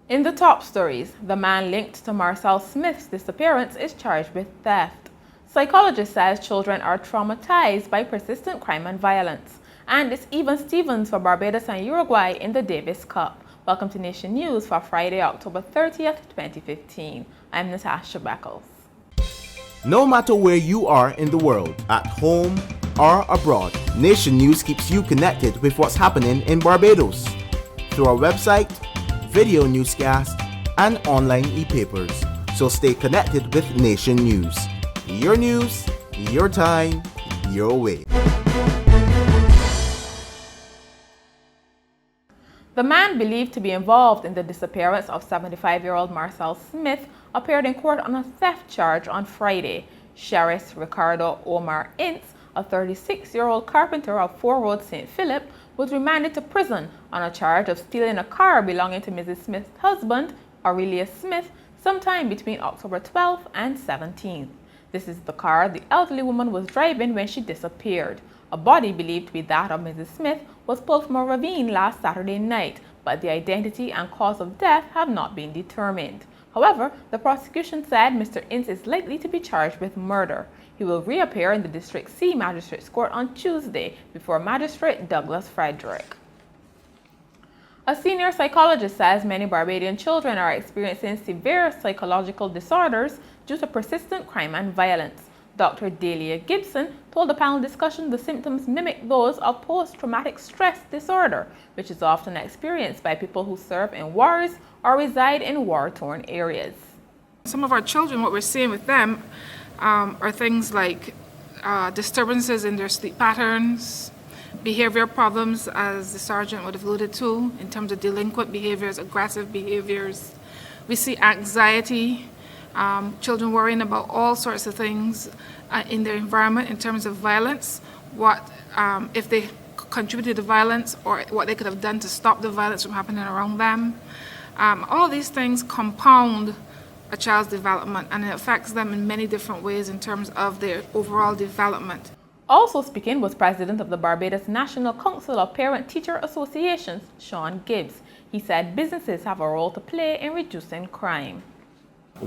In the top stories, the man linked to Marcelle Smith's disappearance is charged with theft. Psychologist says children are traumatized by persistent crime and violence. And it's even Stevens for Barbados and Uruguay in the Davis Cup. Welcome to Nation News for Friday, October 30th, 2015. I'm Natasha Beckles. No matter where you are in the world, at home or abroad, Nation News keeps you connected with what's happening in Barbados through our website, video newscast, and online e-papers. So stay connected with Nation News. Your news, your time, your way. The man believed to be involved in the disappearance of 75-year-old Marcelle Smith appeared in court on a theft charge on Friday. Sheriff Ricardo Omar Ince, a 36-year-old carpenter of 4 Road St. Philip, was remanded to prison on a charge of stealing a car belonging to Mrs. Smith's husband, Aurelius Smith, sometime between October 12th and 17th. This is the car the elderly woman was driving when she disappeared. A body believed to be that of Mrs. Smith was pulled from a ravine last Saturday night, but the identity and cause of death have not been determined. However, the prosecution said Mr. Ince is likely to be charged with murder. He will reappear in the District C Magistrates Court on Tuesday before Magistrate Douglas Frederick. A senior psychologist says many Barbadian children are experiencing severe psychological disorders due to persistent crime and violence. Dr. Delia Gibson told the panel discussion the symptoms mimic those of post-traumatic stress disorder, which is often experienced by people who serve in wars or reside in war-torn areas. Some of our children, what we're seeing with them are things like disturbances in their sleep patterns, behavior problems, as the sergeant would have alluded to, in terms of delinquent behaviors, aggressive behaviors. We see anxiety, children worrying about all sorts of things in their environment in terms of violence, what if they contributed to violence or what they could have done to stop the violence from happening around them. All these things compound a child's development, and it affects them in many different ways in terms of their overall development. Also speaking was President of the Barbados National Council of Parent-Teacher Associations, Sean Gibbs. He said businesses have a role to play in reducing crime.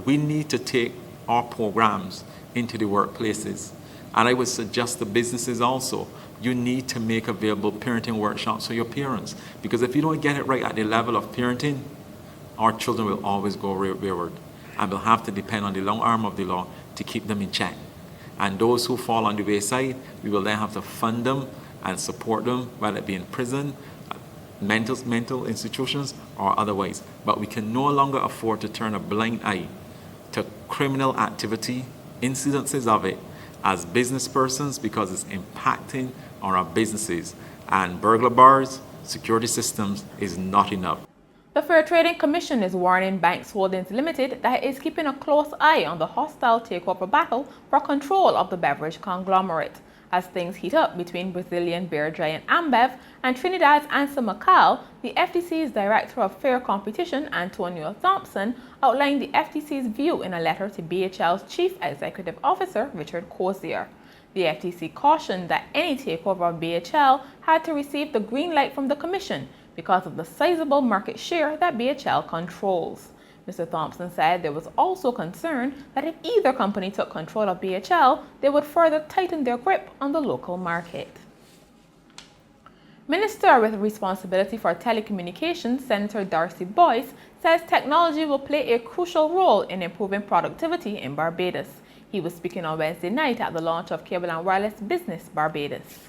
We need to take our programs into the workplaces, and I would suggest the businesses also. You need to make available parenting workshops for your parents, because if you don't get it right at the level of parenting, our children will always go wayward, and we'll have to depend on the long arm of the law to keep them in check. And those who fall on the wayside, we will then have to fund them and support them, whether it be in prison, mental institutions, or otherwise. But we can no longer afford to turn a blind eye to criminal activity, incidences of it, as business persons, because it's impacting on our businesses. And burglar bars, security systems is not enough. The Fair Trading Commission is warning Banks Holdings Limited that it is keeping a close eye on the hostile takeover battle for control of the beverage conglomerate. As things heat up between Brazilian beer giant Ambev and Trinidad's Ansa Macal, the FTC's Director of Fair Competition, Antonio Thompson, outlined the FTC's view in a letter to BHL's Chief Executive Officer, Richard Cozier. The FTC cautioned that any takeover of BHL had to receive the green light from the Commission because of the sizable market share that BHL controls. Mr. Thompson said there was also concern that if either company took control of BHL, they would further tighten their grip on the local market. Minister with responsibility for telecommunications, Senator Darcy Boyce, says technology will play a crucial role in improving productivity in Barbados. He was speaking on Wednesday night at the launch of Cable and Wireless Business Barbados.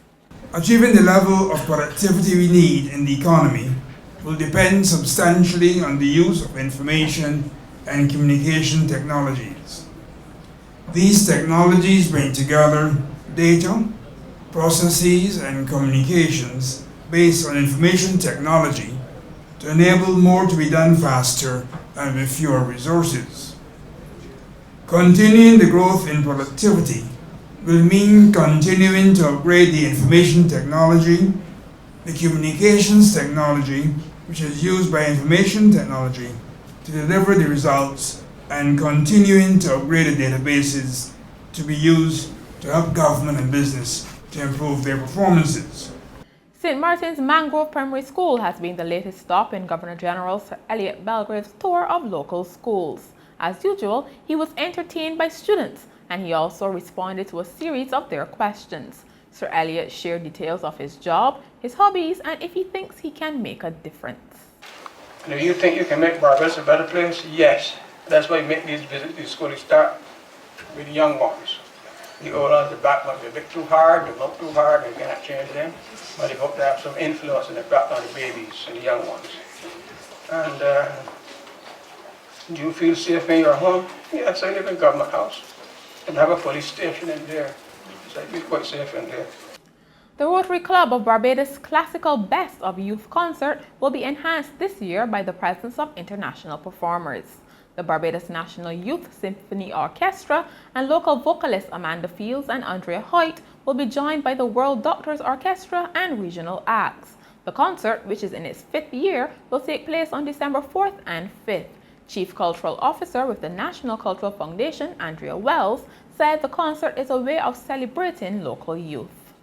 Achieving the level of productivity we need in the economy will depend substantially on the use of information and communication technologies. These technologies bring together data, processes, and communications based on information technology to enable more to be done faster and with fewer resources. Continuing the growth in productivity will mean continuing to upgrade the information technology, the communications technology, which is used by information technology to deliver the results, and continuing to upgrade the databases to be used to help government and business to improve their performances. St. Martin's Mangrove Primary School has been the latest stop in Governor General Sir Elliot Belgrave's tour of local schools. As usual, he was entertained by students, and he also responded to a series of their questions. Sir Elliot shared details of his job, his hobbies, and if he thinks he can make a difference. Do you think you can make Barbados a better place? Yes. That's why you make these visits to school. You start with the young ones. The old ones, the back might be a bit too hard, they work too hard, and you cannot change them. But you hope to have some influence in the back on the babies and the young ones. And do you feel safe in your home? Yes, I live in Government House. And have a police station in there. So I feel quite safe in there. The Rotary Club of Barbados' classical Best of Youth concert will be enhanced this year by the presence of international performers. The Barbados National Youth Symphony Orchestra and local vocalists Amanda Fields and Andrea Hoyt will be joined by the World Doctors Orchestra and regional acts. The concert, which is in its 5th year, will take place on December 4th and 5th. Chief Cultural Officer with the National Cultural Foundation, Andrea Wells, said the concert is a way of celebrating local youth.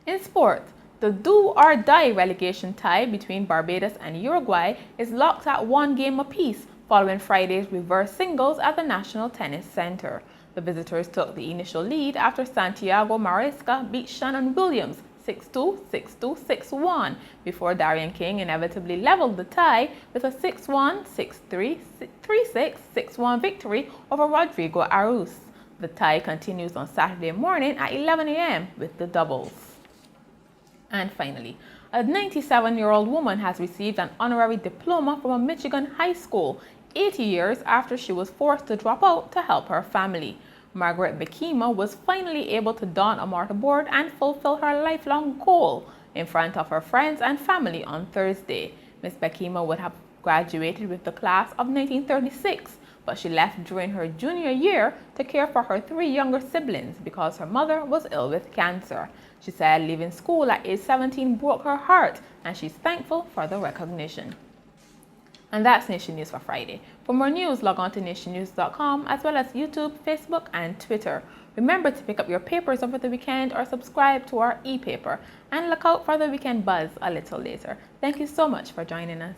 In sport, the do-or-die relegation tie between Barbados and Uruguay is locked at 1 game apiece following Friday's reverse singles at the National Tennis Center. The visitors took the initial lead after Santiago Maresca beat Shannon Williams 6-2, 6-2, 6-1 before Darian King inevitably leveled the tie with a 6-1, 6-3, 3-6, 6-1 victory over Rodrigo Arus. The tie continues on Saturday morning at 11 a.m. with the doubles. And finally, a 97-year-old woman has received an honorary diploma from a Michigan high school 80 years after she was forced to drop out to help her family. Margaret Bekima was finally able to don a mortarboard and fulfill her lifelong goal in front of her friends and family on Thursday. Ms. Bekima would have graduated with the class of 1936, but she left during her junior year to care for her 3 younger siblings because her mother was ill with cancer. She said leaving school at age 17 broke her heart, and she's thankful for the recognition. And that's Nation News for Friday. For more news, log on to nationnews.com as well as YouTube, Facebook, and Twitter. Remember to pick up your papers over the weekend or subscribe to our e-paper. And look out for the Weekend Buzz a little later. Thank you so much for joining us.